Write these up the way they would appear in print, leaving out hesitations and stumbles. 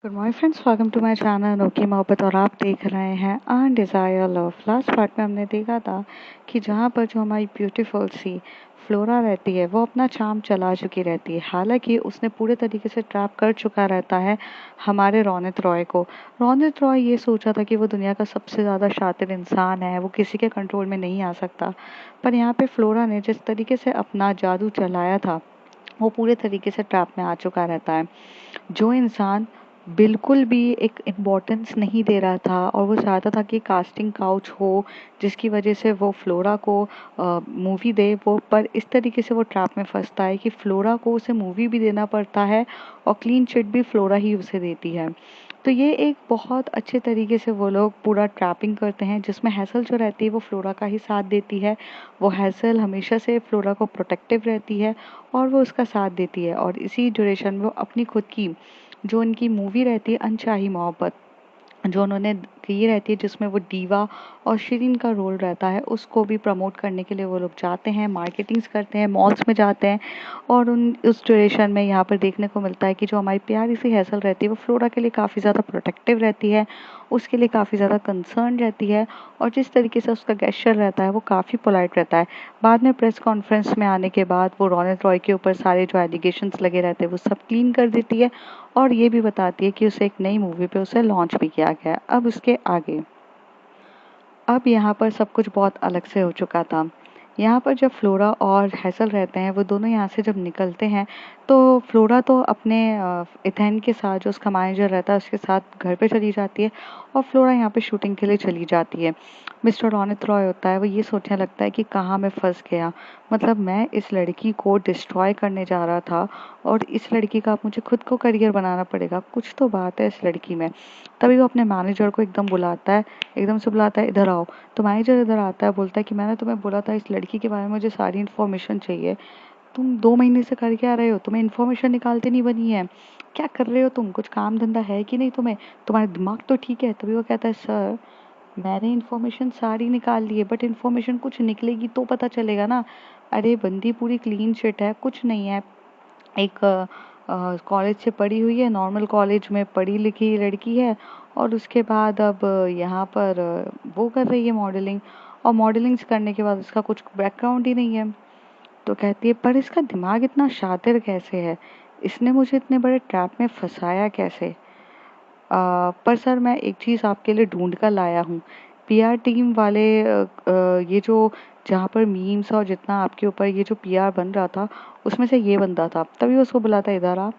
Good morning friends, welcome to my channel अनोखी मोहब्बत और आप देख रहे हैं अनडिजायर लव। लास्ट पार्ट में हमने देखा था कि जहाँ पर जो हमारी ब्यूटीफुल सी फ्लोरा रहती है वो अपना चार्म चला चुकी रहती है। हालांकि उसने पूरे तरीके से ट्रैप कर चुका रहता है हमारे रौनित रॉय को। रौनित रॉय ये सोचा था कि वो दुनिया का सबसे ज़्यादा शातिर इंसान है, वो किसी के कंट्रोल में नहीं आ सकता। पर यहाँ पे फ्लोरा ने जिस तरीके से अपना जादू चलाया था वो पूरे तरीके से ट्रैप में आ चुका रहता है। जो इंसान बिल्कुल भी एक इम्पोर्टेंस नहीं दे रहा था और वो चाहता था कि कास्टिंग काउच हो जिसकी वजह से वो फ्लोरा को मूवी दे, वो पर इस तरीके से वो ट्रैप में फंसता है कि फ्लोरा को उसे मूवी भी देना पड़ता है और क्लीन चिट भी फ्लोरा ही उसे देती है। तो ये एक बहुत अच्छे तरीके से वो लोग पूरा ट्रैपिंग करते हैं जिसमें हैसल जो रहती है वो फ्लोरा का ही साथ देती है। वो हैसल हमेशा से फ्लोरा को प्रोटेक्टिव रहती है और वो उसका साथ देती है और इसी ड्यूरेशन में वो अपनी खुद की जो उनकी मूवी रहती है अनचाही मोहब्बत जो उन्होंने की रहती है जिसमें वो डीवा और शिरीन का रोल रहता है, उसको भी प्रमोट करने के लिए वो लोग जाते हैं, मार्केटिंग्स करते हैं, मॉल्स में जाते हैं। और उन उस ड्यूरेशन में यहाँ पर देखने को मिलता है कि जो हमारी प्यारी सी हैसल रहती है वो फ्लोरा के लिए काफ़ी ज़्यादा प्रोटेक्टिव रहती है, उसके लिए काफ़ी ज़्यादा कंसर्न रहती है और जिस तरीके से उसका गेस्चर रहता है वो काफ़ी पोलाइट रहता है। बाद में प्रेस कॉन्फ्रेंस में आने के बाद वो रौनक रॉय के ऊपर सारे जो एलिगेशंस लगे रहते हैं वो सब क्लीन कर देती है और ये भी बताती है कि उसे एक नई मूवी पे उसे लॉन्च भी किया गया है। अब उसके आगे अब यहाँ पर सब कुछ बहुत अलग से हो चुका था। यहाँ पर जब फ्लोरा और हैसल रहते हैं वो दोनों यहाँ से जब निकलते हैं तो फ्लोरा तो अपने इथेन के साथ जो उसका मैनेजर रहता है उसके साथ घर पे चली जाती है और फ्लोरा यहाँ पे शूटिंग के लिए चली जाती है। मिस्टर रॉनित रॉय होता है वो ये सोचने लगता है कि कहाँ मैं फंस गया, मतलब मैं इस लड़की को डिस्ट्रॉय करने जा रहा था और इस लड़की का अब मुझे खुद को करियर बनाना पड़ेगा, कुछ तो बात है इस लड़की में। तभी वो अपने मैनेजर को एकदम बुलाता है, एकदम से बुलाता है इधर आओ। तो मैनेजर इधर आता है, बोलता है कि मैंने तुम्हें बोला था इस लड़की के बारे में मुझे सारी इन्फॉर्मेशन चाहिए, तुम 2 महीने से करके आ रहे हो, तुम्हें इन्फॉर्मेशन निकालते नहीं बनी है, क्या कर रहे हो तुम, कुछ काम धंधा है कि नहीं तुम्हें, तुम्हारा दिमाग तो ठीक है। तभी वो कहता है सर मैंने इन्फॉर्मेशन सारी निकाल ली है बट इन्फॉर्मेशन कुछ निकलेगी तो पता चलेगा ना। अरे बंदी पूरी क्लीन चिट है, कुछ नहीं है, एक कॉलेज से पढ़ी हुई है, नॉर्मल कॉलेज में पढ़ी लिखी लड़की है और उसके बाद अब यहाँ पर वो कर रही है मॉडलिंग और मॉडलिंग्स करने के बाद उसका कुछ बैकग्राउंड ही नहीं है। तो कहती है पर इसका दिमाग इतना शातिर कैसे है, इसने मुझे इतने बड़े ट्रैप में फंसाया कैसे। पर सर मैं एक चीज़ आपके लिए ढूंढ कर लाया हूँ, पीआर टीम वाले ये जो जहाँ पर मीम्स और जितना आपके ऊपर ये जो पीआर बन रहा था उसमें से ये बंदा था। तभी उसको बुलाता है इधर आ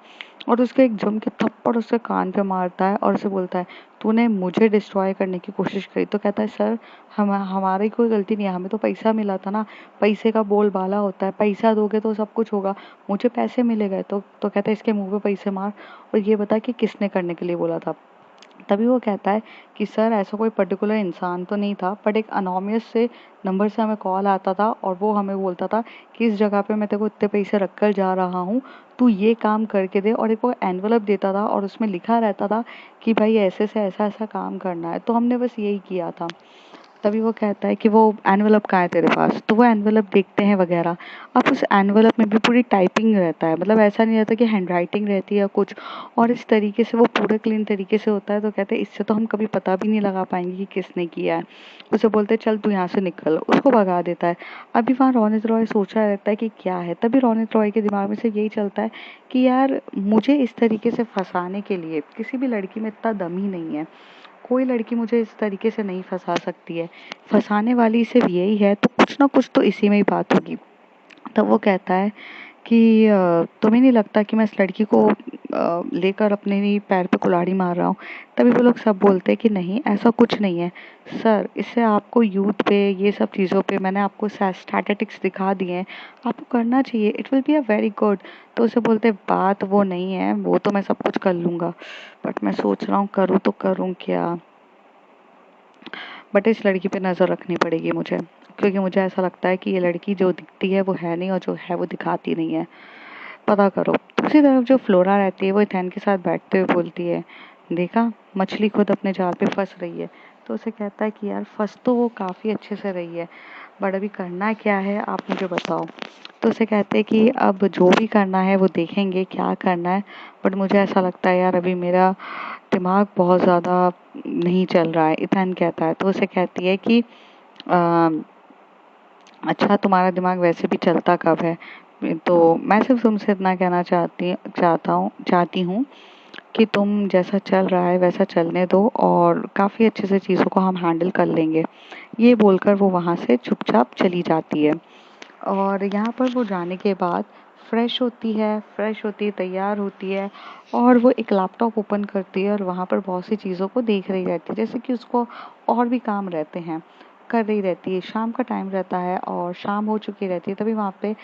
और उसके एक जम के थप्पड़ उसके कान पे मारता है और उसे बोलता है तूने मुझे डिस्ट्रॉय करने की कोशिश करी। तो कहता है सर हमारी कोई गलती नहीं है, हमें तो पैसा मिला था ना, पैसे का बोलबाला होता है, पैसा दोगे तो सब कुछ होगा, मुझे पैसे मिले गए। तो कहता है इसके मुंह पे पैसे मार और ये बता कि किसने करने के लिए बोला था। तभी वो कहता है कि सर ऐसा कोई पर्टिकुलर इंसान तो नहीं था बट एक अनोनिमस से नंबर से हमें कॉल आता था और वो हमें बोलता था कि इस जगह पे मैं तेरे को इतने पैसे रख कर जा रहा हूँ, तू ये काम करके दे, और एक वो एनवलप देता था और उसमें लिखा रहता था कि भाई ऐसे से ऐसा ऐसा काम करना है। तो हमने बस यही किया था। तभी वो कहता है कि वो एनवेलप कहाँ है तेरे पास, तो वो एनवेलप देखते हैं वगैरह। अब उस एनवेलप में भी पूरी टाइपिंग रहता है, मतलब ऐसा नहीं रहता कि हैंड राइटिंग रहती है या कुछ, और इस तरीके से वो पूरे क्लीन तरीके से होता है। तो कहते हैं इससे तो हम कभी पता भी नहीं लगा पाएंगे कि किसने किया है। उसे बोलते हैं चल तू यहाँ से निकल, उसको भगा देता है। अभी वहाँ रौनित रॉय सोच रहा रहता है कि क्या है, तभी रौनित रॉय के दिमाग में से यही चलता है कि यार मुझे इस तरीके से फंसाने के लिए किसी भी लड़की में इतना दम ही नहीं है, कोई लड़की मुझे इस तरीके से नहीं फंसा सकती है, फंसाने वाली सिर्फ यही है, तो कुछ ना कुछ तो इसी में ही बात होगी। तब वो कहता है कि तुम्हें नहीं लगता कि मैं इस लड़की को लेकर अपने ही पैर पे कुल्हाड़ी मार रहा हूँ। तभी वो लोग सब बोलते हैं कि नहीं ऐसा कुछ नहीं है सर, इससे आपको यूथ पे ये सब चीज़ों पे मैंने आपको स्टैटिस्टिक्स दिखा दिए हैं, आपको करना चाहिए, it will be a very good. तो उसे बोलते बात वो नहीं है, वो तो मैं सब कुछ कर लूँगा बट मैं सोच रहा हूँ करूँ तो करूँ क्या, बट इस लड़की पे नज़र रखनी पड़ेगी मुझे, क्योंकि मुझे ऐसा लगता है कि ये लड़की जो दिखती है वो है नहीं और जो है वो दिखाती नहीं है, पता करो। दूसरी तरफ जो फ्लोरा रहती है वो इथेन के साथ बैठते हुए बोलती है देखा मछली खुद अपने जाल पे फंस रही है। तो उसे कहता है कि यार फंस तो वो काफ़ी अच्छे से रही है बट अभी करना क्या है आप मुझे बताओ। तो उसे कहते हैं कि अब जो भी करना है वो देखेंगे क्या करना है, बट मुझे ऐसा लगता है यार अभी मेरा दिमाग बहुत ज़्यादा नहीं चल रहा है, इथान कहता है। तो उसे कहती है कि अ, अच्छा तुम्हारा दिमाग वैसे भी चलता कब है? तो मैं सिर्फ तुमसे इतना कहना चाहती हूँ कि तुम जैसा चल रहा है वैसा चलने दो और काफ़ी अच्छे से चीज़ों को हम हैंडल कर लेंगे। ये बोलकर वो वहाँ से चुपचाप चली जाती है। और यहाँ पर वो जाने के बाद फ्रेश होती है, तैयार होती है और वो एक लैपटॉप ओपन करती है और वहाँ पर बहुत सी चीज़ों को देख रही रहती है, जैसे कि उसको और भी काम रहते हैं, कर रही रहती है। शाम का टाइम रहता है और शाम हो चुकी रहती है, तभी वहाँ पे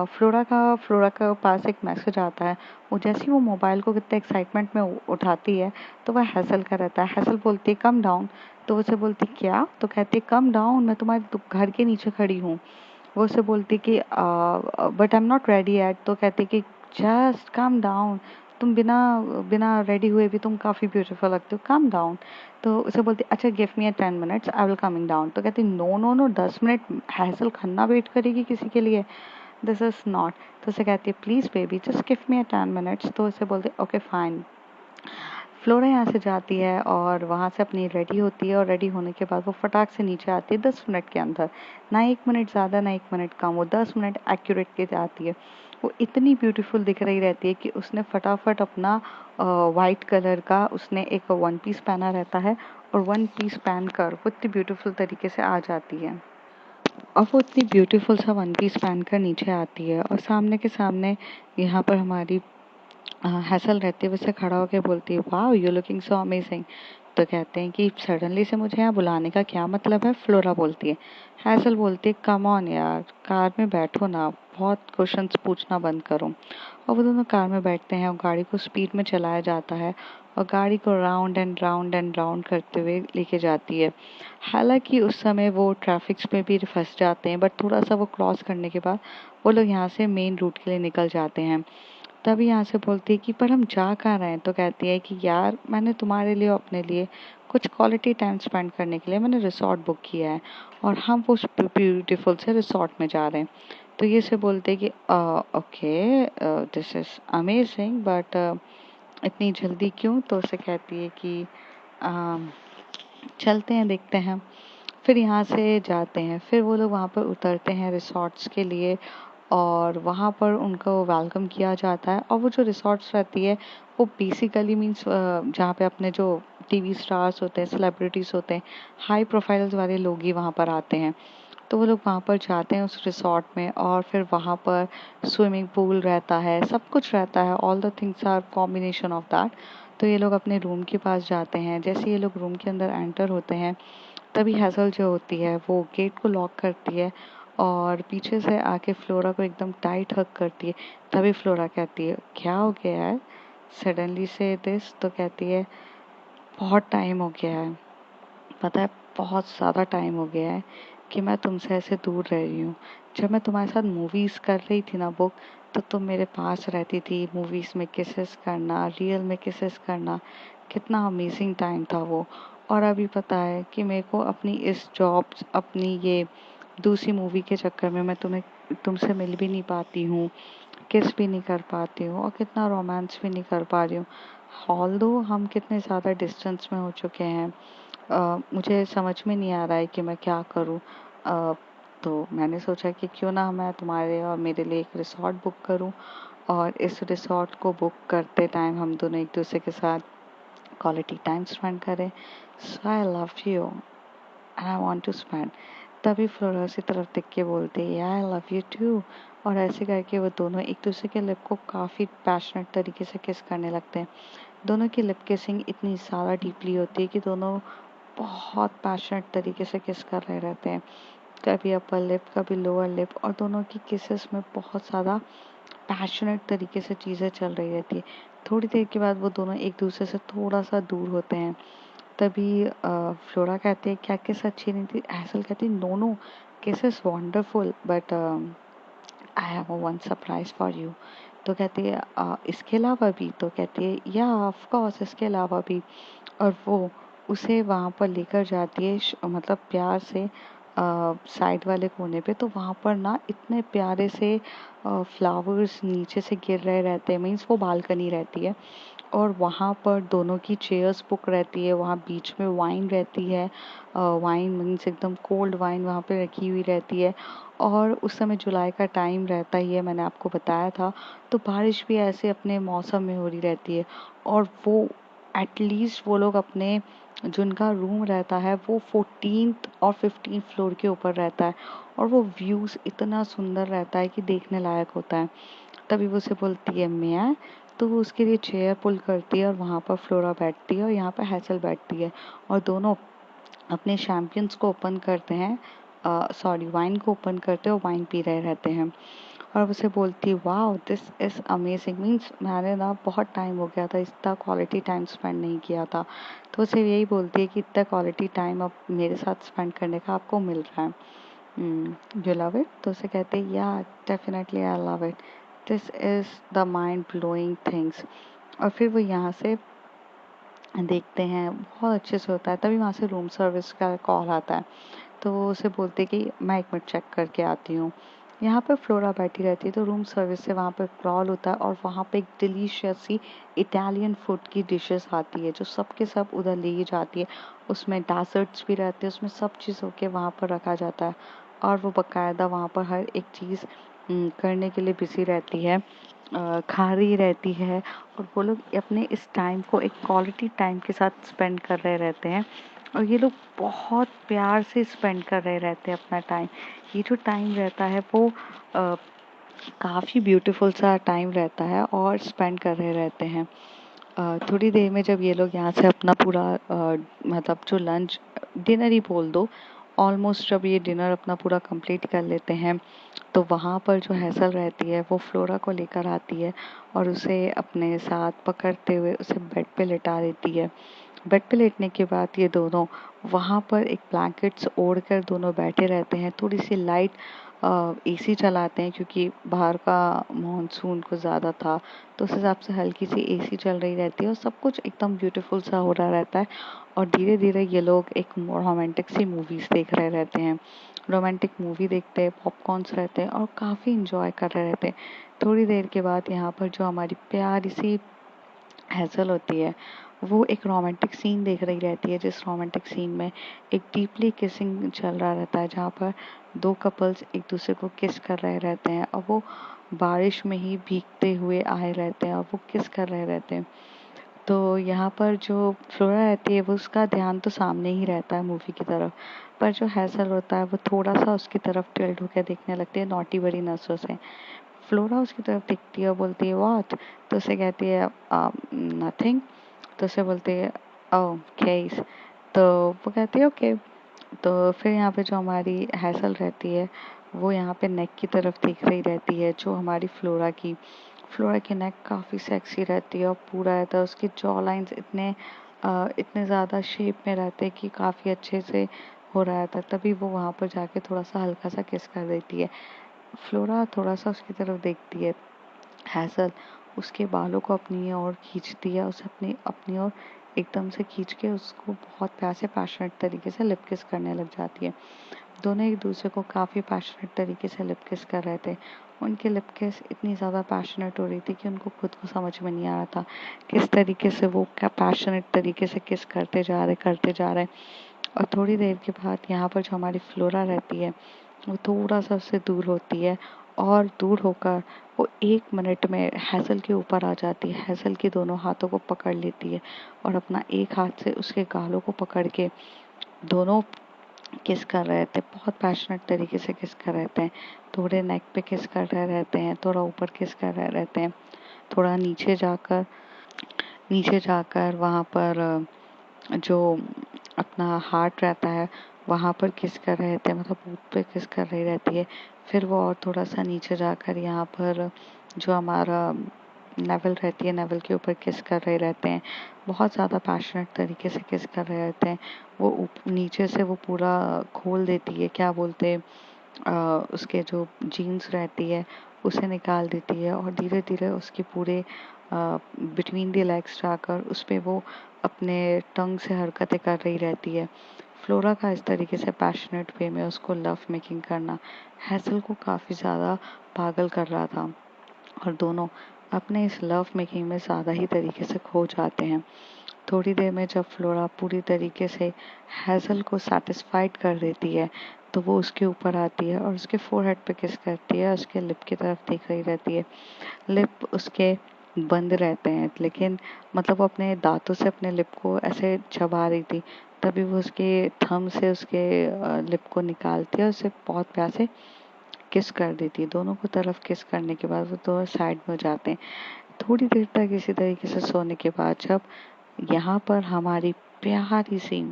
फ्लोरा का पास एक मैसेज आता है। वो जैसे ही वो मोबाइल को कितने एक्साइटमेंट में उठाती है, तो वह हैसल का रहता है। हैसल बोलती है कम डाउन। तो उसे बोलती क्या? तो कहती है कम डाउन, मैं तुम्हारे घर के नीचे खड़ी हूँ। वो उससे बोलती कि but I am not ready eight. तो कहती कि जस्ट कम डाउन, तुम बिना बिना रेडी हुए भी तुम काफ़ी ब्यूटीफुल लगते हो, कम डाउन। तो उसे बोलती अच्छा give me 10 minutes, I will coming down. तो कहती no no no, 10 minute Hazel Khanna wait करेगी किसी के लिए? This is not. तो उसे कहती है please baby just give me 10 minutes. तो उसे बोलते ओके फाइन। फ्लोरा यहाँ से जाती है और वहाँ से अपनी रेडी होती है और रेडी होने के बाद वो फटाक से नीचे आती है 10 मिनट के अंदर। ना 1 मिनट ज़्यादा ना 1 मिनट कम, वो 10 मिनट एक्यूरेट के जाती है। वो इतनी ब्यूटीफुल दिख रही रहती है कि उसने फटाफट अपना वाइट कलर का उसने एक वन पीस पहना रहता है और वन पीस पहन कर वो इतनी ब्यूटीफुल तरीके से आ जाती है। और वो इतनी ब्यूटीफुल सा वन पीस पहन कर नीचे आती है और सामने के सामने यहाँ पर हमारी हैसल रहती है, वो उससे खड़ा होकर बोलती है wow you looking so amazing. तो कहते हैं कि सडनली से मुझे यहाँ बुलाने का क्या मतलब है? फ्लोरा बोलती है। हैसल बोलती है कम ऑन यार, कार में बैठो ना, बहुत क्वेश्चंस पूछना बंद करो। और वो दोनों कार में बैठते हैं और गाड़ी को स्पीड में चलाया जाता है और गाड़ी को round and round and round करते हुए लेके जाती है। हालांकि उस समय वो ट्रैफिक्स में भी फंस जाते हैं, बट थोड़ा सा वो क्रॉस करने के बाद वो लोग यहाँ से मेन रूट के लिए निकल जाते हैं। तभी यहाँ से बोलती है कि पर हम जा कहाँ रहे हैं? तो कहती है कि यार मैंने तुम्हारे लिए और अपने लिए कुछ क्वालिटी टाइम स्पेंड करने के लिए मैंने रिसॉर्ट बुक किया है और हम वो ब्यूटीफुल से रिसॉर्ट में जा रहे हैं। तो ये से बोलते हैं कि okay this is amazing but इतनी जल्दी क्यों? तो उसे कहती है कि चलते हैं देखते हैं। फिर यहाँ से जाते हैं, फिर वो लोग वहाँ पर उतरते हैं रिसॉर्ट्स के लिए और वहाँ पर उनको वेलकम किया जाता है। और वो जो रिसॉर्ट्स रहती है वो बेसिकली मीन्स जहाँ पे अपने जो टीवी स्टार्स होते हैं, सेलिब्रिटीज़ होते हैं, हाई प्रोफाइल्स वाले लोग ही वहाँ पर आते हैं। तो वो लोग वहाँ पर जाते हैं उस रिसॉर्ट में और फिर वहाँ पर स्विमिंग पूल रहता है, सब कुछ रहता है, all the things are combination of that. तो ये लोग अपने रूम के पास जाते हैं। जैसे ये लोग रूम के अंदर एंटर होते हैं, तभी हैसल जो होती है वो गेट को लॉक करती है और पीछे से आके फ्लोरा को एकदम टाइट हग करती है। तभी फ्लोरा कहती है क्या हो गया है सडनली से दिस? तो कहती है बहुत टाइम हो गया है, पता है बहुत ज़्यादा टाइम हो गया है कि मैं तुमसे ऐसे दूर रह रही हूँ। जब मैं तुम्हारे साथ मूवीज़ कर रही थी ना बुक, तो तुम मेरे पास रहती थी, मूवीज़ में किसेस करना, रियल में किसेस करना, कितना अमेजिंग टाइम था वो। और अभी पता है कि मेरे को अपनी इस जॉब, अपनी ये दूसरी मूवी के चक्कर में मैं तुमसे मिल भी नहीं पाती हूँ, किस भी नहीं कर पाती हूँ और कितना रोमांस भी नहीं कर पा रही हूँ। ऑल्दो हम कितने ज़्यादा डिस्टेंस में हो चुके हैं, मुझे समझ में नहीं आ रहा है कि मैं क्या करूँ। तो मैंने सोचा कि क्यों ना मैं तुम्हारे और मेरे लिए एक रिसॉर्ट बुक करूँ और इस रिसॉर्ट को बुक करते टाइम हम दोनों एक दूसरे के साथ क्वालिटी टाइम स्पेंड करें। So I love you and I want to spend. तभी फ्लोरा उसी तरफ देख के बोलती है आई लव यू टू। और ऐसे करके वो दोनों एक दूसरे के लिप को काफ़ी पैशनेट तरीके से किस करने लगते हैं। दोनों की लिप किसिंग इतनी ज़्यादा डीपली होती है कि दोनों बहुत पैशनेट तरीके से किस कर रहे रहते हैं, कभी अपर लिप कभी लोअर लिप, और दोनों की किसेस में बहुत ज़्यादा पैशनेट तरीके से चीज़ें चल रही रहती है। थोड़ी देर के बाद वो दोनों एक दूसरे से थोड़ा सा दूर होते हैं। तभी फ्लोरा कहते हैं क्या किस अच्छी नहीं थी? हैसल कहती नो नो, किस is wonderful but I have one surprise for you. तो कहती है इसके अलावा भी? तो कहती है या ऑफ कोर्स इसके अलावा भी। और वो उसे वहाँ पर लेकर जाती है मतलब प्यार से साइड वाले कोने पे। तो वहाँ पर ना इतने प्यारे से फ्लावर्स नीचे से गिर रहे रहते हैं, मीन्स वो बालकनी रहती है और वहाँ पर दोनों की चेयर्स बुक रहती है, वहाँ बीच में वाइन रहती है, वाइन मीन्स एकदम कोल्ड वाइन वहाँ पे रखी हुई रहती है। और उस समय जुलाई का टाइम रहता ही है, मैंने आपको बताया था। तो बारिश भी ऐसे अपने मौसम में हो रही रहती है। और वो एटलीस्ट वो लोग अपने जिनका रूम रहता है वो 14th और 15th फ्लोर के ऊपर रहता है, और वो व्यूज़ इतना सुंदर रहता है कि देखने लायक होता है। तभी वो उसे बोलती है मैं, तो वो उसके लिए चेयर पुल करती है और वहाँ पर फ्लोरा बैठती है और यहाँ पर हैसल बैठती है, और दोनों अपने शैम्पियंस को ओपन करते हैं, सॉरी वाइन को ओपन करते हैं और वाइन पी रहे रहते हैं। और उसे बोलती है wow this is amazing, means मैंने ना बहुत टाइम हो गया था इतना क्वालिटी टाइम स्पेंड नहीं किया था। तो उसे यही बोलती है कि इतना क्वालिटी टाइम अब मेरे साथ स्पेंड करने का आपको मिल रहा है, यू लव इट। तो उसे कहते हैं या definitely I love it, this is the mind blowing things. और फिर वो यहाँ से देखते हैं, बहुत अच्छे से होता है। तभी वहाँ से रूम सर्विस का कॉल आता है, तो वो उसे बोलते कि मैं एक मिनट चेक करके आती हूँ। यहाँ पर फ्लोरा बैठी रहती है, तो रूम सर्विस से वहाँ पर कॉल होता है और वहाँ पे एक डिलीशियस सी इटालियन फूड की डिशेस आती है जो सब के सब उधर ले जाती है। उसमें डेजर्ट्स भी रहते हैं, उसमें सब चीज़ होके वहाँ पर रखा जाता है, और वो बकायदा वहाँ पर हर एक चीज़ करने के लिए बिजी रहती है, खा रही रहती है। और वो लोग अपने इस टाइम को एक क्वालिटी टाइम के साथ स्पेंड कर रहे रहते हैं, और ये लोग बहुत प्यार से स्पेंड कर रहे रहते हैं अपना टाइम। ये जो टाइम रहता है वो काफ़ी ब्यूटीफुल सा टाइम रहता है और स्पेंड कर रहे रहते हैं। थोड़ी देर में जब ये लोग यहाँ से अपना पूरा मतलब जो लंच डिनर ही बोल दो, ऑलमोस्ट जब ये डिनर अपना पूरा कंप्लीट कर लेते हैं, तो वहाँ पर जो हैसल रहती है वो फ्लोरा को लेकर आती है और उसे अपने साथ पकड़ते हुए उसे बेड पे लिटा देती है। बेड पे लेटने के बाद ये दोनों वहाँ पर एक ब्लैंकेट्स ओढ़ कर दोनों बैठे रहते हैं। थोड़ी सी लाइट एसी चलाते हैं क्योंकि बाहर का मॉनसून कुछ ज़्यादा था, तो उस हिसाब से हल्की सी एसी चल रही रहती है और सब कुछ एकदम ब्यूटीफुल सा हो रहा रहता है। और धीरे धीरे ये लोग एक रोमांटिक सी मूवीज़ देख रहे रहते हैं। रोमांटिक मूवी देखते हैं, पॉपकॉर्न्स रहते हैं और काफ़ी इंजॉय कर रहे रहते हैं। थोड़ी देर के बाद यहाँ पर जो हमारी प्यारी सी हैसल होती है वो एक रोमांटिक सीन देख रही रहती है, जिस रोमांटिक सीन में एक डीपली किसिंग चल रहा रहता है, जहाँ पर दो कपल्स एक दूसरे को किस कर रहे रहते हैं और वो बारिश में ही भीगते हुए आए रहते हैं और वो किस कर रहे रहते हैं। तो यहाँ पर जो फ्लोरा रहती है वो उसका ध्यान तो सामने ही रहता है मूवी की तरफ, पर जो हैसल होता है वो थोड़ा सा उसकी तरफ टिल्ट होकर देखने लगती है नॉटी बड़ी नसों से। फ्लोरा उसकी तरफ देखती है और बोलती है व्हाट, तो उसे कहती है नथिंग। तो उसे बोलती है ओह केस, तो वो कहती है ओके। तो फिर यहाँ पे जो हमारी हैसल रहती है वो यहाँ पे नेक की तरफ देख रही रहती है, जो हमारी फ्लोरा की नेक काफ़ी सेक्सी रहती है और पूरा रहता है, उसकी जॉ लाइन्स इतने ज़्यादा शेप में रहते हैं कि काफ़ी अच्छे से हो रहा था। तभी वो वहाँ पर जाके थोड़ा सा हल्का सा किस कर देती है। फ्लोरा थोड़ा सा उसकी तरफ देखती है, हैसल उसके बालों को अपनी ओर खींचती है, उसे अपनी अपनी ओर एकदम से खींच के उसको बहुत प्यार से पैशनेट तरीके से लिप किस करने लग जाती है। दोनों एक दूसरे को काफ़ी पैशनेट तरीके से लिप किस कर रहे थे। उनकी लिप किस इतनी ज़्यादा पैशनेट हो रही थी कि उनको खुद को समझ में नहीं आ रहा था किस तरीके से वो क्या पैशनेट तरीके से किस करते जा रहे। और थोड़ी देर के बाद यहाँ पर जो हमारी फ्लोरा रहती है वो थोड़ा सा उससे दूर होती है, और दूर होकर वो 1 मिनट में हैसल के ऊपर आ जाती है, हैसल के दोनों हाथों को पकड़ लेती है और अपना एक हाथ से उसके गालों को पकड़ के दोनों किस कर रहे थे, बहुत पैशनेट तरीके से किस कर रहे थे। थोड़े नेक पे किस कर रहे रहते हैं, थोड़ा ऊपर किस कर रहे रहते हैं, थोड़ा नीचे जाकर वहाँ पर जो अपना हार्ट रहता है वहाँ पर किस कर रहे थे, मतलब बूथ पे किस कर रही रहती है। फिर वो और थोड़ा सा नीचे जाकर यहाँ पर जो हमारा नेवल रहती है, नेवल के ऊपर किस कर रहे रहते हैं, बहुत ज़्यादा पैशनेट तरीके से किस कर रहे रहते हैं। वो नीचे से वो पूरा खोल देती है, क्या बोलते हैं, उसके जो जीन्स रहती है उसे निकाल देती है और धीरे धीरे उसके पूरे बिटवीन द लेग्स जाकर उस पर वो अपने टंग से हरकतें कर रही रहती है। फ्लोरा का इस तरीके से पैशनेट वे में उसको लव मेकिंग करना हैसल को काफ़ी ज़्यादा पागल कर रहा था, और दोनों अपने इस लव मेकिंग में ज़्यादा ही तरीके से खो जाते हैं। थोड़ी देर में जब फ्लोरा पूरी तरीके से हैज़ल को सैटिस्फाइड कर देती है तो वो उसके ऊपर आती है और उसके फोरहेड पे किस करती है, उसके लिप की तरफ देख रही रहती है। लिप उसके बंद रहते हैं, लेकिन मतलब वो अपने दांतों से अपने लिप को ऐसे चबा रही थी। तभी वो उसके थंब से उसके लिप को निकालती है और उसे बहुत प्यार से किस कर देती है। दोनों को तरफ किस करने के बाद वो दोनों साइड में हो जाते हैं। थोड़ी देर तक इसी तरीके से सोने के बाद जब यहाँ पर हमारी प्यारी सी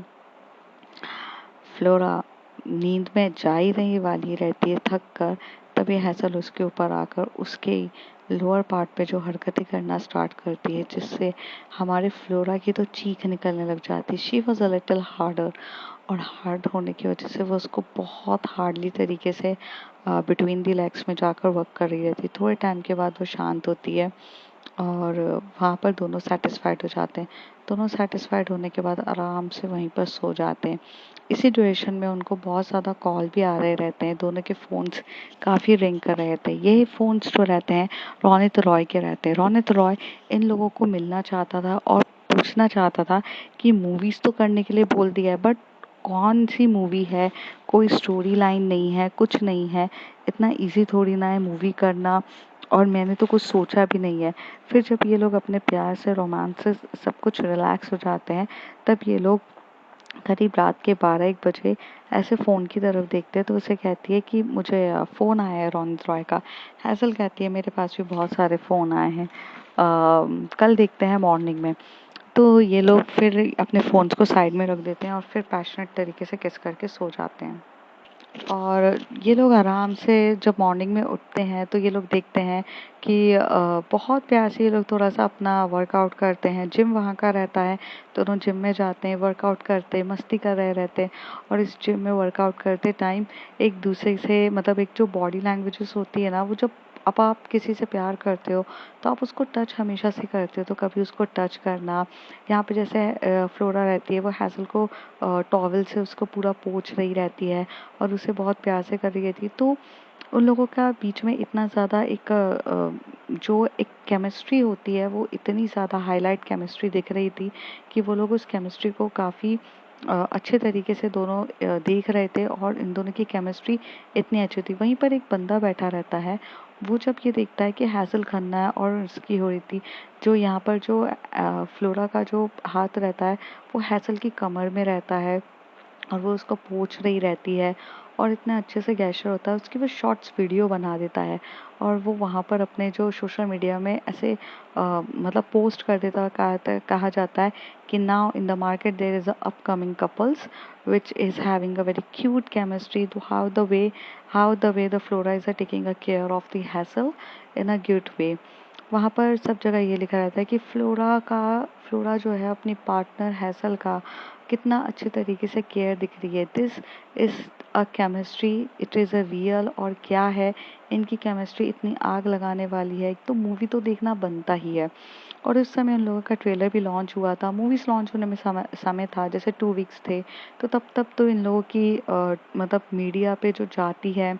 फ्लोरा नींद में जा ही नहीं वाली रहती है थक कर, तभी हैसल उसके ऊपर आकर उसके लोअर पार्ट पे जो हरकतें करना स्टार्ट करती है, जिससे हमारे फ्लोरा की तो चीख निकलने लग जाती है। She was a little harder, और हार्ड होने की वजह से वो उसको बहुत हार्डली तरीके से बिटवीन दी लेग्स में जाकर वर्क कर रही रहती है। थोड़े टाइम के बाद वो शांत होती है और वहाँ पर दोनों सेटिस्फाइड हो जाते हैं। दोनों सेटिस्फाइड होने के बाद आराम से वहीं पर सो जाते हैं। इसी ड्यूरेशन में उनको बहुत ज़्यादा कॉल भी आ रहे रहते हैं, दोनों के फ़ोन्स काफ़ी रिंग कर रहे थे। ये फ़ोन्स जो रहते हैं रोनित रॉय के रहते हैं। रोनित रॉय इन लोगों को मिलना चाहता था और पूछना चाहता था कि मूवीज़ तो करने के लिए बोल दिया है, बट कौन सी मूवी है, कोई स्टोरी लाइन नहीं है, कुछ नहीं है, इतना इजी थोड़ी ना है मूवी करना, और मैंने तो कुछ सोचा भी नहीं है। फिर जब ये लोग अपने प्यार से रोमांस से सब कुछ रिलैक्स हो जाते हैं, तब ये लोग करीब रात के 12-1 बजे ऐसे फ़ोन की तरफ देखते हैं तो उसे कहती है कि मुझे फ़ोन आया है रोनित रॉय का। हैज़ल कहती है मेरे पास भी बहुत सारे फ़ोन आए हैं, कल देखते हैं मॉर्निंग में। तो ये लोग फिर अपने फ़ोन्स को साइड में रख देते हैं और फिर पैशनेट तरीके से किस करके सो जाते हैं। और ये लोग आराम से जब मॉर्निंग में उठते हैं तो ये लोग देखते हैं कि बहुत प्यार से ये लोग थोड़ा सा अपना वर्कआउट करते हैं। जिम वहाँ का रहता है, दोनों जिम में जाते हैं, वर्कआउट करते हैं, मस्ती कर रहे रहते हैं। और इस जिम में वर्कआउट करते टाइम एक दूसरे से मतलब एक जो बॉडी लैंग्वेजेस होती है ना, वो जब अब आप किसी से प्यार करते हो तो आप उसको टच हमेशा से करते हो, तो कभी उसको टच करना। यहाँ पे जैसे फ्लोरा रहती है वो हैसल को टॉवल से उसको पूरा पोंछ रही रहती है और उसे बहुत प्यार से कर रही थी। तो उन लोगों का बीच में इतना ज़्यादा एक जो एक केमिस्ट्री होती है वो इतनी ज़्यादा हाईलाइट केमिस्ट्री दिख रही थी कि वो लोग उस केमिस्ट्री को काफ़ी अच्छे तरीके से दोनों देख रहे थे और इन दोनों की केमिस्ट्री इतनी अच्छी थी। वहीं पर एक बंदा बैठा रहता है, वो जब ये देखता है कि हैसल खन्ना है और उसकी हो रही थी, जो यहाँ पर जो फ्लोरा का जो हाथ रहता है वो हैसल की कमर में रहता है और वो उसको पोंछ रही रहती है और इतना अच्छे से गेस्चर होता है उसकी, वो शॉर्ट्स वीडियो बना देता है और वो वहाँ पर अपने जो सोशल मीडिया में ऐसे मतलब पोस्ट कर देता है। कहा जाता है कि now in the market there is a upcoming couples which is having a very cute chemistry to how the way the flora is taking a care of the hassle in a cute way। वहाँ पर सब जगह ये लिखा रहता है कि flora जो है अपनी पार्टनर हैसल का कितना अच्छे तरीके से केयर दिख रही है। This is a chemistry, it is a real. और क्या है, इनकी केमिस्ट्री इतनी आग लगाने वाली है, तो मूवी तो देखना बनता ही है। और उस समय उन लोगों का ट्रेलर भी लॉन्च हुआ था। मूवीज़ लॉन्च होने में समय था, जैसे 2 वीक्स थे, तो तब तो इन लोगों की मतलब मीडिया पे जो जाती है,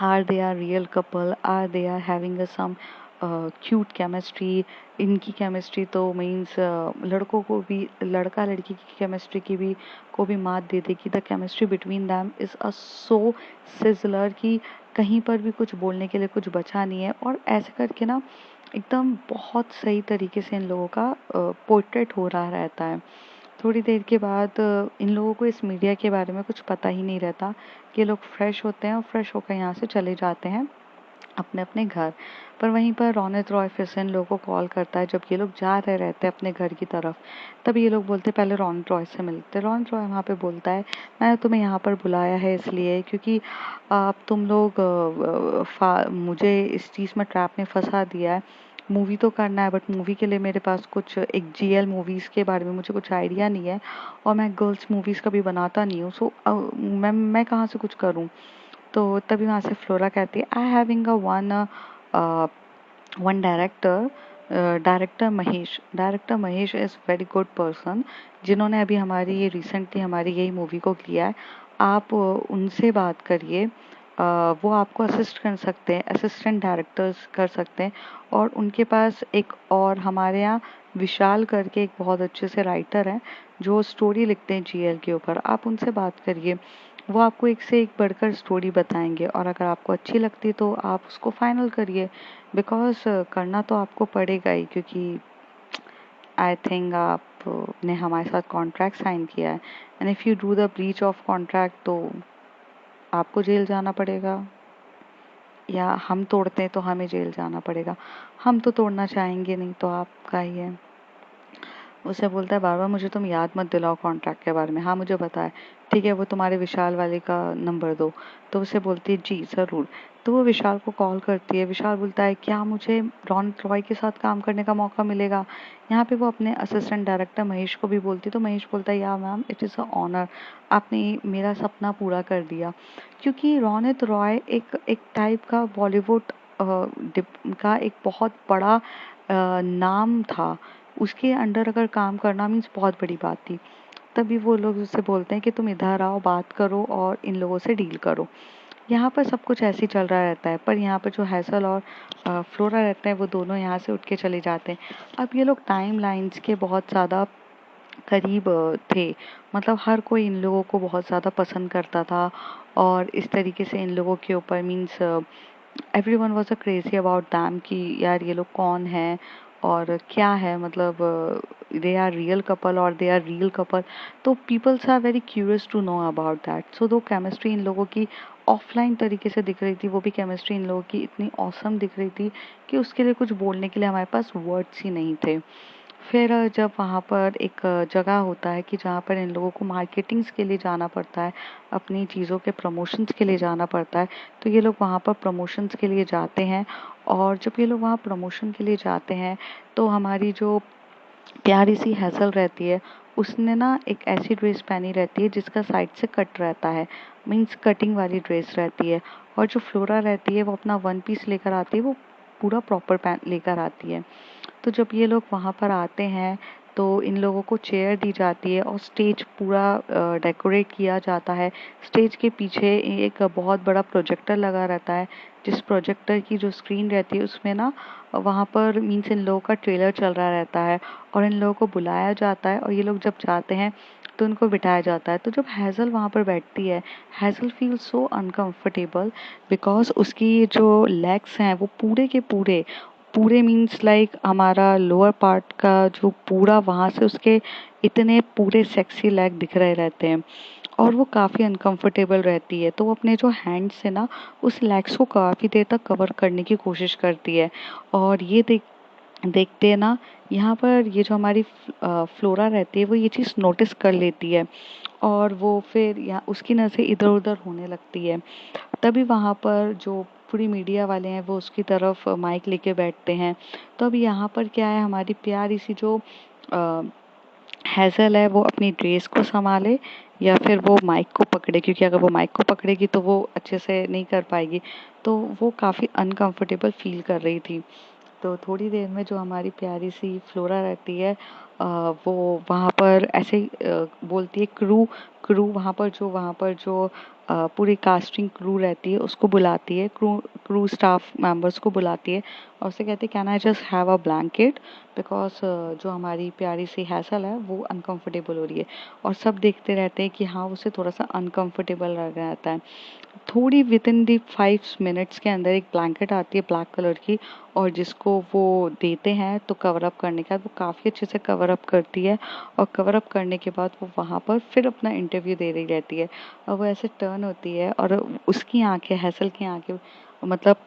are they are real couple, are they are having a some cute chemistry. इनकी केमिस्ट्री तो मीन्स लड़कों को भी, लड़का लड़की की केमिस्ट्री की भी को भी मात दे देगी। The chemistry between them is a so sizzler कि कहीं पर भी कुछ बोलने के लिए कुछ बचा नहीं है। और ऐसे करके ना एकदम बहुत सही तरीके से इन लोगों का पोर्ट्रेट हो रहा रहता है। थोड़ी देर के बाद इन लोगों को इस मीडिया के बारे में कुछ पता ही नहीं रहता कि ये लोग फ्रेश होते हैं और फ्रेश होकर यहाँ से चले जाते हैं अपने अपने घर। पर वहीं पर रोनित रॉय फिर से इन लोगों को कॉल करता है जब ये लोग जा रहे रहते हैं अपने घर की तरफ। तब ये लोग बोलते पहले रोनित रॉय से मिलते। रोनित रॉय वहाँ पे बोलता है मैंने तुम्हें यहाँ पर बुलाया है इसलिए क्योंकि आप तुम लोग मुझे इस चीज़ में ट्रैप में फंसा दिया है। मूवी तो करना है बट मूवी के लिए मेरे पास कुछ एक जीएल मूवीज़ के बारे में मुझे कुछ आइडिया नहीं है और मैं गर्ल्स मूवीज़ कभी बनाता नहीं हूँ, सो मैं कहाँ से कुछ करूँ। तो तभी वहाँ से फ्लोरा कहती है I having a one director, director Mahesh is very good person, जिन्होंने अभी हमारी ये रिसेंटली हमारी यही मूवी को किया है। आप उनसे बात करिए वो आपको असिस्ट कर सकते हैं, असिस्टेंट डायरेक्टर्स कर सकते हैं। और उनके पास एक और हमारे यहाँ विशाल करके एक बहुत अच्छे से राइटर हैं जो स्टोरी लिखते हैं जीएल के ऊपर। आप उनसे बात करिए, वो आपको एक से एक बढ़कर स्टोरी बताएंगे और अगर आपको अच्छी लगती है तो आप उसको फाइनल करिए। बिकॉज करना तो आपको पड़ेगा ही, क्योंकि आई थिंक आपने हमारे साथ कॉन्ट्रैक्ट साइन किया है and if you do the breach of contract तो आपको जेल जाना पड़ेगा, या हम तोड़ते हैं तो हमें जेल जाना पड़ेगा। हम तो तोड़ना चाहेंगे नहीं, तो आपका ही है। उसे बोलता है बार बार मुझे तुम याद मत दिलाओ कॉन्ट्रैक्ट के बारे में, हाँ मुझे पता है। ठीक है, वो तुम्हारे विशाल वाले का नंबर दो। तो उसे बोलती है जी ज़रूर। तो वो विशाल को कॉल करती है। विशाल बोलता है क्या मुझे रॉन रॉय के साथ काम करने का मौका मिलेगा। यहाँ पे वो अपने असिस्टेंट डायरेक्टर महेश को भी बोलती है, तो महेश बोलता है या ma'am it is a honour, आपने मेरा सपना पूरा कर दिया। क्योंकि रॉनित रॉय एक एक टाइप का बॉलीवुड का एक बहुत बड़ा नाम था। उसके अंडर अगर काम करना मीन्स बहुत बड़ी बात थी। तभी वो लोग उससे बोलते हैं कि तुम इधर आओ, बात करो और इन लोगों से डील करो। यहाँ पर सब कुछ ऐसे ही चल रहा रहता है, पर यहाँ पर जो हैसल और फ्लोरा रहते हैं वो दोनों यहाँ से उठ के चले जाते हैं। अब ये लोग टाइम लाइन्स के बहुत ज़्यादा करीब थे। मतलब हर कोई इन लोगों को बहुत ज़्यादा पसंद करता था और इस तरीके से इन लोगों के ऊपर means everyone was a crazy about them कि यार ये लोग कौन है और क्या है, मतलब दे आर रियल कपल और दे आर रियल कपल। तो peoples are very curious to know about that. So दो केमिस्ट्री इन लोगों की ऑफलाइन तरीके से दिख रही थी, वो भी केमिस्ट्री इन लोगों की इतनी औसम दिख रही थी कि उसके लिए कुछ बोलने के लिए हमारे पास वर्ड्स ही नहीं थे। फिर जब वहाँ पर एक जगह होता है कि जहाँ पर इन लोगों को मार्केटिंग्स के लिए जाना पड़ता है, अपनी चीज़ों के प्रमोशंस के लिए जाना पड़ता है। तो ये लोग वहाँ पर प्रमोशंस के लिए जाते हैं और जब ये लोग वहाँ प्रमोशन के लिए जाते हैं तो हमारी जो प्यारी सी हैसल रहती है उसने ना एक ऐसी ड्रेस पहनी रहती है जिसका साइड से कट रहता है, मीन्स कटिंग वाली ड्रेस रहती है। और जो फ्लोरा रहती है वो अपना वन पीस लेकर आती है, वो पूरा प्रॉपर पैंट लेकर आती है। तो जब ये लोग वहाँ पर आते हैं तो इन लोगों को चेयर दी जाती है और स्टेज पूरा डेकोरेट किया जाता है। स्टेज के पीछे एक बहुत बड़ा प्रोजेक्टर लगा रहता है, जिस प्रोजेक्टर की जो स्क्रीन रहती है उसमें ना वहाँ पर मीन्स इन लोगों का ट्रेलर चल रहा रहता है और इन लोगों को बुलाया जाता है और ये लोग जब जाते हैं तो उनको बिठाया जाता है। तो जब हैज़ल वहाँ पर बैठती है, hassle feel so uncomfortable because उसकी जो लेग्स हैं वो पूरे के पूरे पूरे मीन्स लाइक हमारा लोअर पार्ट का जो पूरा वहाँ से उसके इतने पूरे सेक्सी लेग दिख रहे रहते हैं और वो काफ़ी अनकंफर्टेबल रहती है। तो वो अपने जो हैंड से ना उस लेग्स को काफ़ी देर तक कवर करने की कोशिश करती है। और ये देखते हैं ना, यहाँ पर ये जो हमारी फ्लोरा रहती है वो ये चीज़ नोटिस कर लेती है और वो फिर यहाँ उसकी नज़र इधर उधर होने लगती है। तभी वहाँ पर जो पूरी मीडिया वाले हैं वो उसकी तरफ माइक लेके बैठते हैं। तो अब यहाँ पर क्या है, हमारी प्यारी सी जो हैज़ल है वो अपनी ड्रेस को संभाले या फिर वो माइक को पकड़े, क्योंकि अगर वो माइक को पकड़ेगी तो वो अच्छे से नहीं कर पाएगी। तो वो काफ़ी अनकंफर्टेबल फील कर रही थी। तो थोड़ी देर में जो हमारी प्यारी सी फ्लोरा रहती है वो वहाँ पर ऐसे ही बोलती है क्रू क्रू वहाँ पर जो पूरी कास्टिंग क्रू रहती है उसको बुलाती है, क्रू क्रू स्टाफ मेंबर्स को बुलाती है और उससे कहती है can I just have a blanket, because जो हमारी प्यारी सी हैसल है वो अनकंफर्टेबल हो रही है। और सब देखते रहते हैं कि हाँ उसे थोड़ा सा अनकंफर्टेबल लग रहता है। थोड़ी विद इन दी 5 मिनट्स के अंदर एक ब्लैंकेट आती है ब्लैक कलर की और जिसको वो देते हैं तो कवर अप करने के बाद वो काफ़ी अच्छे से कवर अप करती है और कवर अप करने के बाद वो वहाँ पर फिर अपना इंटरव्यू दे रही रहती है। और वो ऐसे टर्न होती है और उसकी आंखें हैसल की आंखें मतलब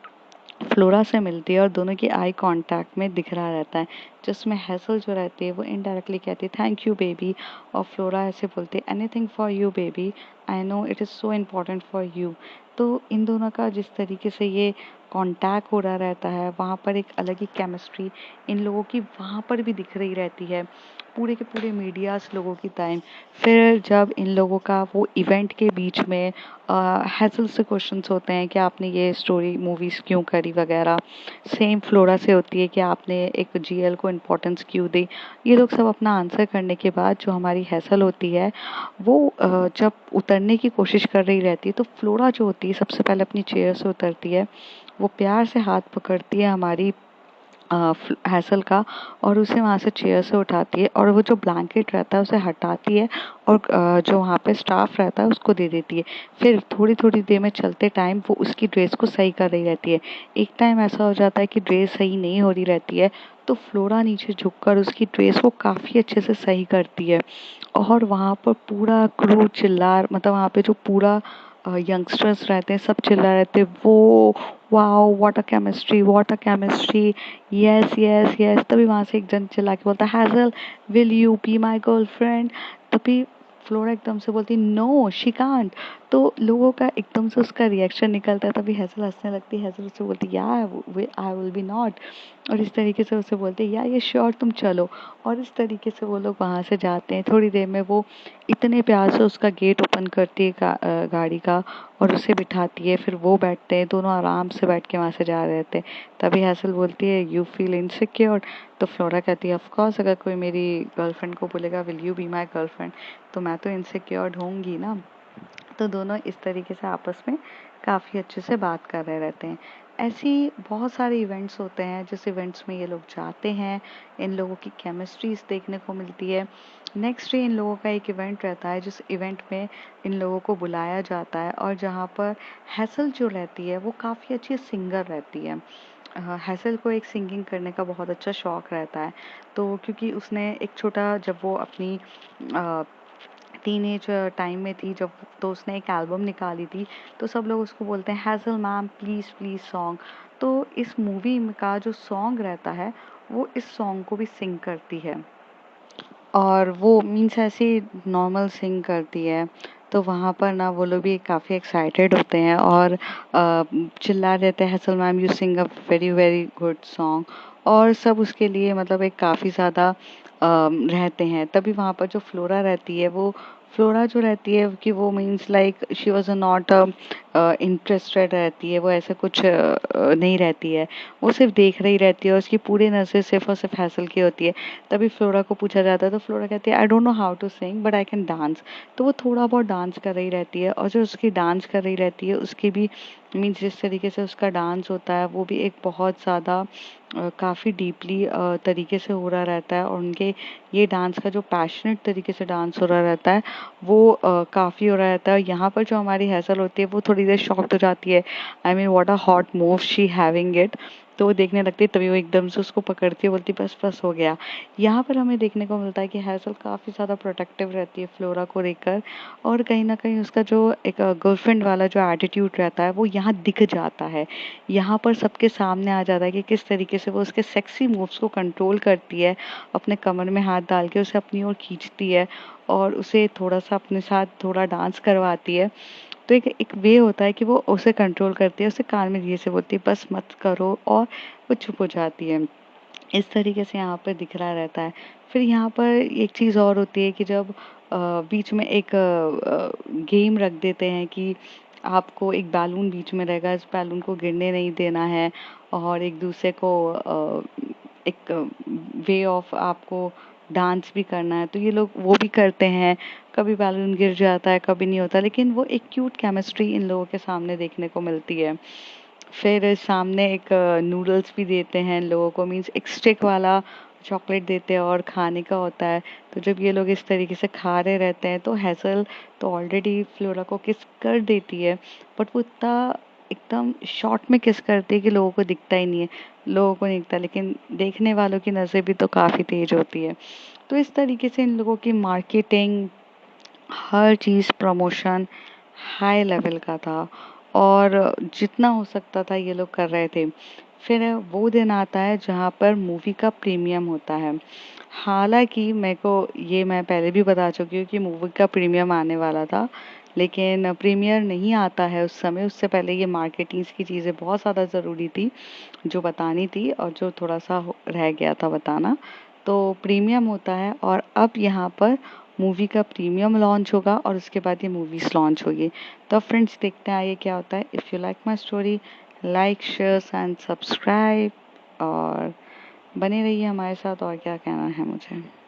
फ्लोरा से मिलती है और दोनों की आई कांटेक्ट में दिख रहा रहता है, जिसमें हैसल जो रहती है वो इनडायरेक्टली कहती है थैंक यू बेबी और फ्लोरा ऐसे बोलती है anything for you baby, I know it is so important for you. तो इन दोनों का जिस तरीके से ये कांटेक्ट हो रहा रहता है वहाँ पर एक अलग ही केमिस्ट्री इन लोगों की वहाँ पर भी दिख रही रहती है। पूरे के पूरे मीडियाज लोगों की टाइम। फिर जब इन लोगों का वो इवेंट के बीच में हैसल से क्वेश्चंस होते हैं कि आपने ये स्टोरी मूवीज़ क्यों करी वगैरह। सेम फ्लोरा से होती है कि आपने एक जीएल को इम्पोर्टेंस क्यों दी। ये लोग सब अपना आंसर करने के बाद जो हमारी हैसल होती है वो जब उतरने की कोशिश कर रही रहती है तो फ्लोरा जो होती है सबसे पहले अपनी चेयर से उतरती है। वो प्यार से हाथ पकड़ती है हमारी हैसल का और उसे वहाँ से चेयर से उठाती है और वो जो ब्लैंकेट रहता है उसे हटाती है और जो वहाँ पे स्टाफ रहता है उसको दे देती है। फिर थोड़ी थोड़ी देर में चलते टाइम वो उसकी ड्रेस को सही कर रही रहती है। एक टाइम ऐसा हो जाता है कि ड्रेस सही नहीं हो रही रहती है तो फ्लोरा नीचे झुककर उसकी ड्रेस को काफ़ी अच्छे से सही करती है और वहाँ पर पूरा क्रू मतलब वहाँ पे जो पूरा यंगस्टर्स रहते हैं सब चिल्ला रहे थे वो wow what a chemistry, yes yes yes. तभी वहाँ से एक जन चिल्ला के बोलता है hassle will you be my girlfriend. तभी फ्लोरा एकदम से बोलती नो शी कांट। तो लोगों का एकदम से उसका रिएक्शन निकलता है। तभी हैजल हंसने लगती है। हैजल उससे बोलती या आई विल बी नॉट। और इस तरीके से उसे बोलते या ये श्योर तुम चलो। और इस तरीके से वो लोग वहाँ से जाते हैं। थोड़ी देर में वो इतने प्यार से उसका गेट ओपन करती है गाड़ी का और उसे बिठाती है। फिर वो बैठते हैं, दोनों आराम से बैठ के वहाँ से जा रहे थे। तभी हैसल बोलती है यू फील इनसिक्योर। तो फ्लोरा कहती है ऑफ कोर्स, अगर कोई मेरी गर्लफ्रेंड को बोलेगा will you be my girlfriend तो मैं तो इनसिक्योर्ड होंगी ना। तो दोनों इस तरीके से आपस में काफ़ी अच्छे से बात कर रहे रहते हैं। ऐसी बहुत सारे इवेंट्स होते हैं जिस इवेंट्स में ये लोग जाते हैं। इन लोगों की केमिस्ट्रीज देखने को मिलती है। नेक्स्ट डे इन लोगों का एक इवेंट रहता है जिस इवेंट में इन लोगों को बुलाया जाता है और जहाँ पर हैसल जो रहती है वो काफ़ी अच्छी सिंगर रहती है। हैसल को एक सिंगिंग करने का बहुत अच्छा शौक रहता है। तो क्योंकि उसने एक छोटा जब वो अपनी टीनेज टाइम में थी जब, तो उसने एक एल्बम निकाली थी। तो सब लोग उसको बोलते हैं हैzel मैम प्लीज़ प्लीज़ सॉन्ग। तो इस मूवी का जो सॉन्ग रहता है वो इस सॉन्ग को भी सिंग करती है और वो मीन्स ऐसे नॉर्मल सिंग करती है। तो वहाँ पर ना वो लोग भी काफ़ी एक्साइटेड होते हैं और चिल्ला देते हैं hassle ma'am you sing a very very good song. और सब उसके लिए मतलब एक काफ़ी ज़्यादा रहते हैं। तभी वहाँ पर जो फ्लोरा रहती है वो फ्लोरा जो रहती है कि वो means like she was not interested रहती है। वो ऐसा कुछ नहीं रहती है। वो सिर्फ देख रही रहती है और उसकी पूरी नज़र सिर्फ और सिर्फ हैसल की होती है। तभी फ्लोरा को पूछा जाता है तो फ्लोरा कहती है I don't know how to sing but I can dance. तो वो थोड़ा बहुत डांस कर रही रहती है और जो उसकी डांस कर रही रहती है उसकी भी मीन्स जिस तरीके से उसका डांस होता है वो भी एक बहुत ज़्यादा काफ़ी डीपली तरीके से हो रहा रहता है। और उनके ये डांस का जो पैशनेट तरीके से डांस हो रहा रहता है वो काफ़ी हो रहा रहता है। यहाँ पर जो हमारी हैसल होती है वो थोड़ी देर शॉक्ड हो जाती है। I mean what a hot move she having it. तो वो देखने लगती है तभी वो एकदम से उसको पकड़ती है, बोलती बस बस हो गया। यहाँ पर हमें देखने को मिलता है कि हैसल काफ़ी ज़्यादा प्रोटेक्टिव रहती है फ्लोरा को लेकर और कहीं ना कहीं उसका जो एक गर्लफ्रेंड वाला जो एटीट्यूड रहता है वो यहाँ दिख जाता है। यहाँ पर सबके सामने आ जाता है कि किस तरीके से वो उसके सेक्सी मूव्स को कंट्रोल करती है, अपने कमर में हाथ डाल के उसे अपनी ओर खींचती है और उसे थोड़ा सा अपने साथ थोड़ा डांस करवाती है। तो एक एक वे होता है कि वो उसे कंट्रोल करती है, उसे कान में धीरे से बोलती है बस मत करो और वो चुप हो जाती है। इस तरीके से यहाँ पर दिख रहा रहता है। फिर यहाँ पर एक चीज़ और होती है कि जब बीच में एक गेम रख देते हैं कि आपको एक बैलून बीच में रहेगा, इस बैलून को गिरने नहीं देना है और एक दूसरे को एक वे ऑफ आपको डांस भी करना है। तो ये लोग वो भी करते हैं। कभी बैलून गिर जाता है कभी नहीं होता, लेकिन वो एक क्यूट केमिस्ट्री इन लोगों के सामने देखने को मिलती है। फिर सामने एक नूडल्स भी देते हैं इन लोगों को, मीन्स एक स्टिक वाला चॉकलेट देते हैं और खाने का होता है। तो जब ये लोग इस तरीके से खा रहे रहते हैं तो हैसल तो ऑलरेडी फ्लोरा को किस कर देती है बट वो इतना एकदम शॉर्ट में किस करती है कि लोगों को दिखता ही नहीं है, लोगों को नहीं दिखता, लेकिन देखने वालों की नज़र भी तो काफ़ी तेज होती है। तो इस तरीके से इन लोगों की मार्केटिंग हर चीज़ प्रमोशन हाई लेवल का था और जितना हो सकता था ये लोग कर रहे थे। फिर वो दिन आता है जहाँ पर मूवी का प्रीमियम होता है। हालांकि मेरे को ये मैं पहले भी बता चुकी हूँ कि मूवी का प्रीमियम आने वाला था, लेकिन प्रीमियर नहीं आता है उस समय। उससे पहले ये मार्केटिंग्स की चीज़ें बहुत ज़्यादा ज़रूरी थी जो बतानी थी और जो थोड़ा सा रह गया था बताना। तो प्रीमियम होता है और अब यहाँ पर मूवी का प्रीमियम लॉन्च होगा और उसके बाद ये मूवीज़ लॉन्च होगी। तो फ्रेंड्स देखते हैं आगे क्या होता है। If you like my story, like share and subscribe और बने रहिए हमारे साथ। और क्या कहना है मुझे।